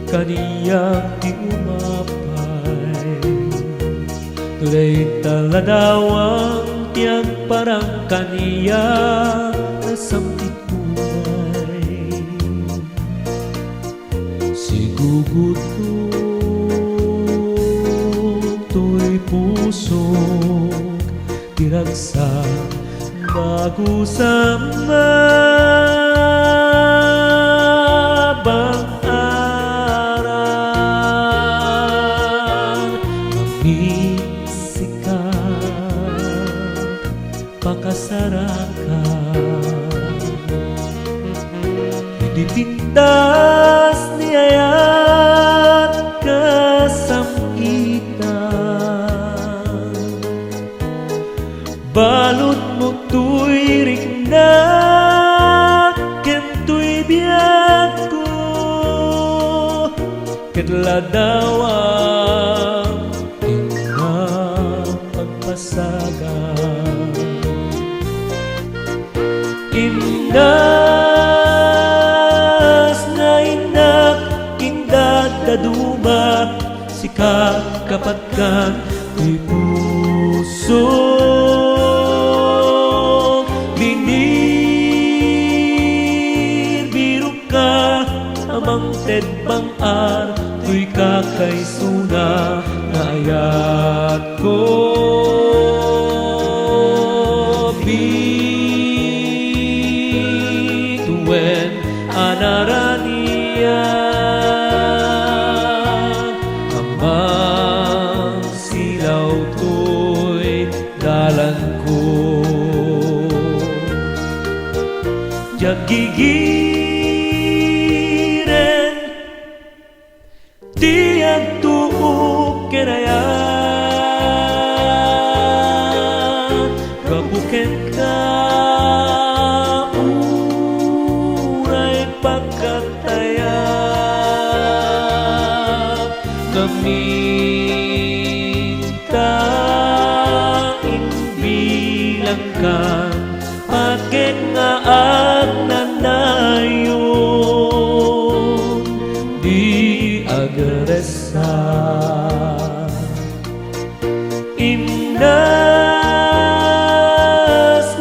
kaniyang di umapay. Tulay taladawang tiyag parang kaniya nasamtit punay. Sigugutong to'y pusong diragsak bago sa mabang araw. Magnisikap pakasarakan, hindi pintas niyayat kasamkitan. Balot mo tuy rignak ken tuy biyak ko kadladawang inang pagpasagan. Indas nga inak indad daduma sika kapatkan tuy puso. Amang tedbang ar tuy kakay suna na ayat ko bituin anarania amang silaw tuy dalan ko jagigi tiyag tuok kinayat kabuken ka uray pagkatayat kaminta inbilang ka pakit nga at nanayon di agresa. Indas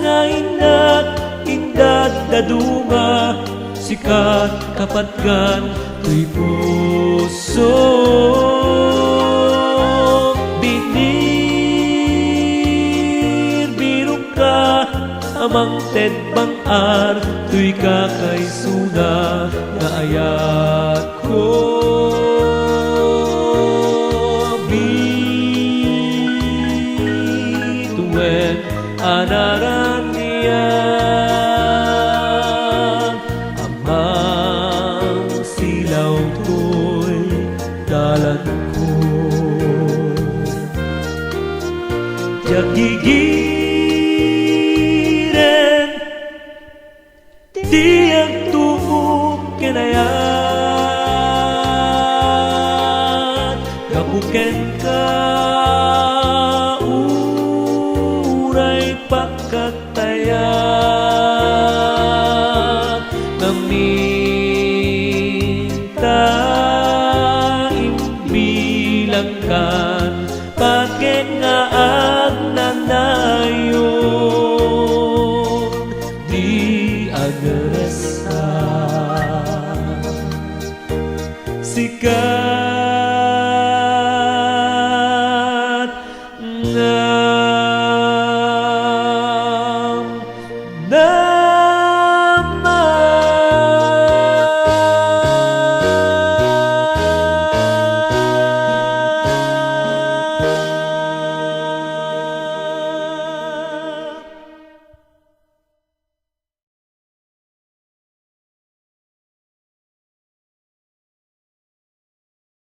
nga inak indad daduma sikat kapatgan tuy puso binir biru ka amang tedbang ar tuy kakay suna na ayat ko bituin anarania amang silaw to'y dalan ko jagigiren tiyag tuok kinayat kabuken